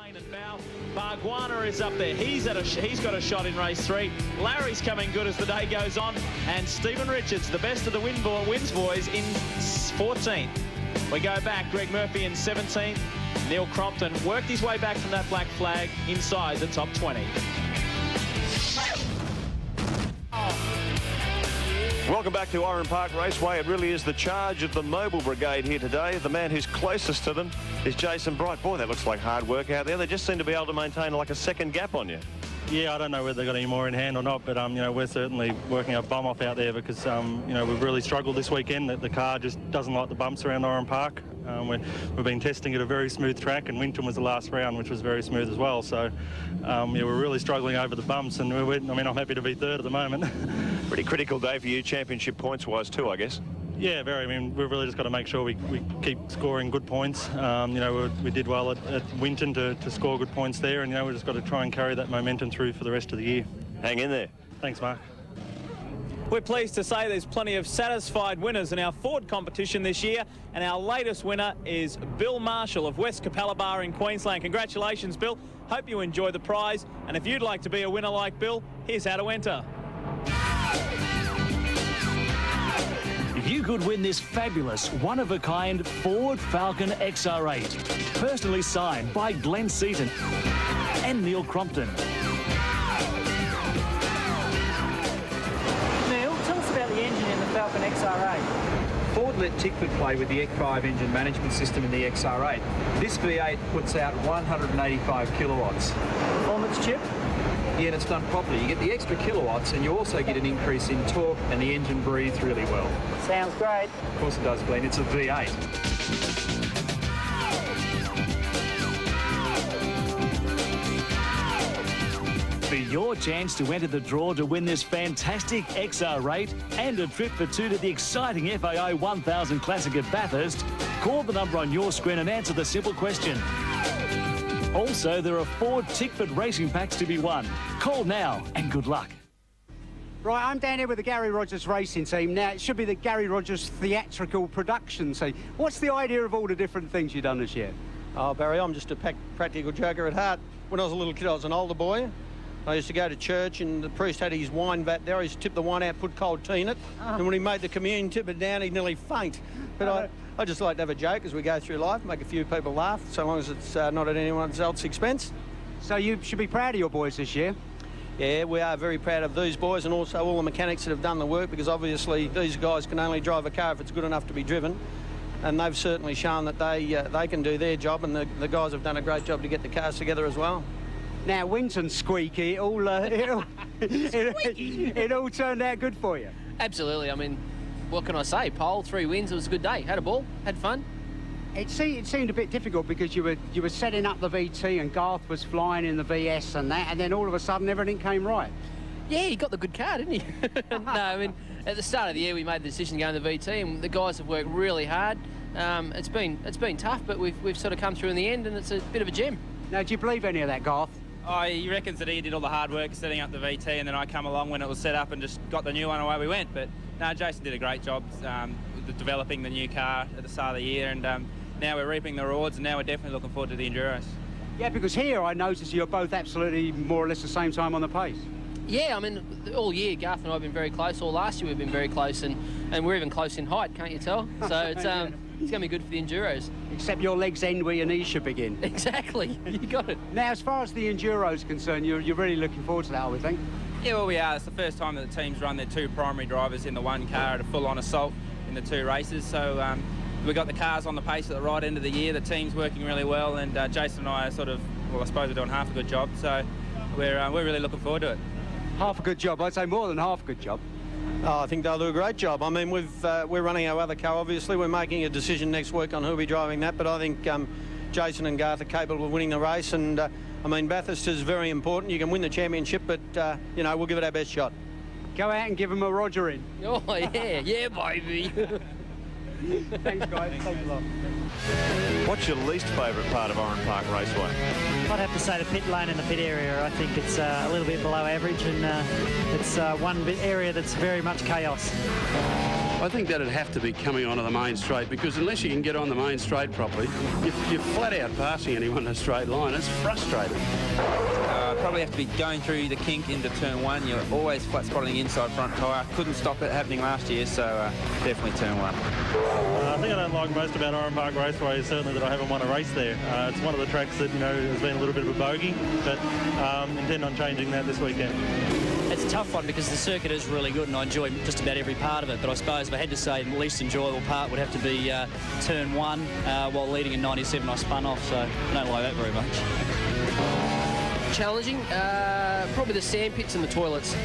Lane and Bow. Barguana is up there. He's got a shot in race 3. Larry's coming good as the day goes on. And Stephen Richards, the best of the wins boys, in 14th. We go back. Greg Murphy in 17th. Neil Crompton worked his way back from that black flag inside the top 20. Welcome back to Oran Park Raceway. It really is the charge of the Mobile Brigade here today. The man who's closest to them is Jason Bright. Boy, that looks like hard work out there. They just seem to be able to maintain like a second gap on you. Yeah, I don't know whether they've got any more in hand or not, but you know, we're certainly working our bum off out there because you know, we've really struggled this weekend. The car just doesn't like the bumps around Oran Park. We've been testing at a very smooth track, and Winton was the last round, which was very smooth as well. So yeah, we're really struggling over the bumps, and I mean, I'm happy to be third at the moment. Pretty critical day for you, championship points-wise too, I guess. Yeah, very. I mean, we've really just got to make sure we keep scoring good points. You know, we did well at Winton to score good points there, and you know, we've just got to try and carry that momentum through for the rest of the year. Hang in there. Thanks, Mark. We're pleased to say there's plenty of satisfied winners in our Ford competition this year, and our latest winner is Bill Marshall of West Capalaba in Queensland. Congratulations, Bill. Hope you enjoy the prize, and if you'd like to be a winner like Bill, here's how to enter. You could win this fabulous, one-of-a-kind Ford Falcon XR8, personally signed by Glenn Seaton and Neil Crompton. Neil, tell us about the engine in the Falcon XR8. Ford let Tickford play with the X5 engine management system in the XR8. This V8 puts out 185 kilowatts. Performance chip? Yeah, and it's done properly. You get the extra kilowatts, and you also get an increase in torque, and the engine breathes really well. Sounds great. Of course it does, Glenn. It's a V8. For your chance to enter the draw to win this fantastic XR8 and a trip for two to the exciting FAI 1000 Classic at Bathurst, call the number on your screen and answer the simple question. Also, there are Ford Tickford racing packs to be won. Call now and good luck. Right, I'm down here with the Gary Rogers racing team. Now, it should be the Gary Rogers theatrical production team. What's the idea of all the different things you've done this year? Oh, Barry, I'm just a practical joker at heart. When I was a little kid, I was an older boy. I used to go to church, and the priest had his wine vat there. He used to tip the wine out, put cold tea in it. And when he made the communion, tip it down, he'd nearly faint. But I just like to have a joke as we go through life, make a few people laugh, so long as it's not at anyone else's expense. So you should be proud of your boys this year. Yeah, we are very proud of these boys and also all the mechanics that have done the work, because obviously these guys can only drive a car if it's good enough to be driven. And they've certainly shown that they can do their job, and the guys have done a great job to get the cars together as well. Now, Winton's squeaky. It all turned out good for you. Absolutely. I mean, what can I say? Pole, 3 wins. It was a good day. Had a ball, had fun. It seemed a bit difficult because you were setting up the VT and Garth was flying in the VS and that, and then all of a sudden everything came right. Yeah, he got the good car, didn't he? No, I mean, at the start of the year we made the decision to go into the VT, and the guys have worked really hard. It's been tough, but we've sort of come through in the end, and it's a bit of a gem. Now, do you believe any of that, Garth? Oh, he reckons that he did all the hard work setting up the VT, and then I come along when it was set up and just got the new one, away we went. But no, Jason did a great job with developing the new car at the start of the year, and now we're reaping the rewards, and now we're definitely looking forward to the Enduros. Yeah, because here I noticed you're both absolutely more or less the same time on the pace. Yeah, I mean, all year Garth and I have been very close. All last year we've been very close, and we're even close in height, can't you tell? So it's going to be good for the Enduros. Except your legs end where your knees should begin. Exactly, you got it. Now, as far as the Enduro's concerned, you're really looking forward to that, I would think. Yeah, well, we are. It's the first time that the team's run their 2 primary drivers in the one car at a full-on assault in the 2 races. So we got the cars on the pace at the right end of the year. The team's working really well, and Jason and I are sort of, well, I suppose we're doing half a good job. So we're really looking forward to it. Half a good job. I'd say more than half a good job. Oh, I think they'll do a great job. I mean, we're running our other car, obviously. We're making a decision next week on who'll be driving that, but I think Jason and Garth are capable of winning the race, and I mean, Bathurst is very important. You can win the championship, but, you know, we'll give it our best shot. Go out and give them a Roger in. Oh, yeah, yeah, baby. Thanks, guys. Thanks a lot. What's your least favourite part of Oran Park Raceway? I'd have to say the pit lane and the pit area. I think it's a little bit below average, and it's one area that's very much chaos. I think that'd have to be coming onto the main straight, because unless you can get on the main straight properly, you're flat out passing anyone in a straight line. It's frustrating. Probably have to be going through the kink into turn 1. You're always flat spotting the inside front tyre. Couldn't stop it happening last year, so definitely turn 1. I think I don't like most about Oran Park Raceway is certainly that I haven't won a race there. It's one of the tracks that, has been a little bit of a bogey, but intend on changing that this weekend. It's a tough one because the circuit is really good and I enjoy just about every part of it, but I suppose if I had to say the least enjoyable part would have to be turn 1. While leading in 97 I spun off, so I don't like that very much. Challenging, probably the sand pits and the toilets.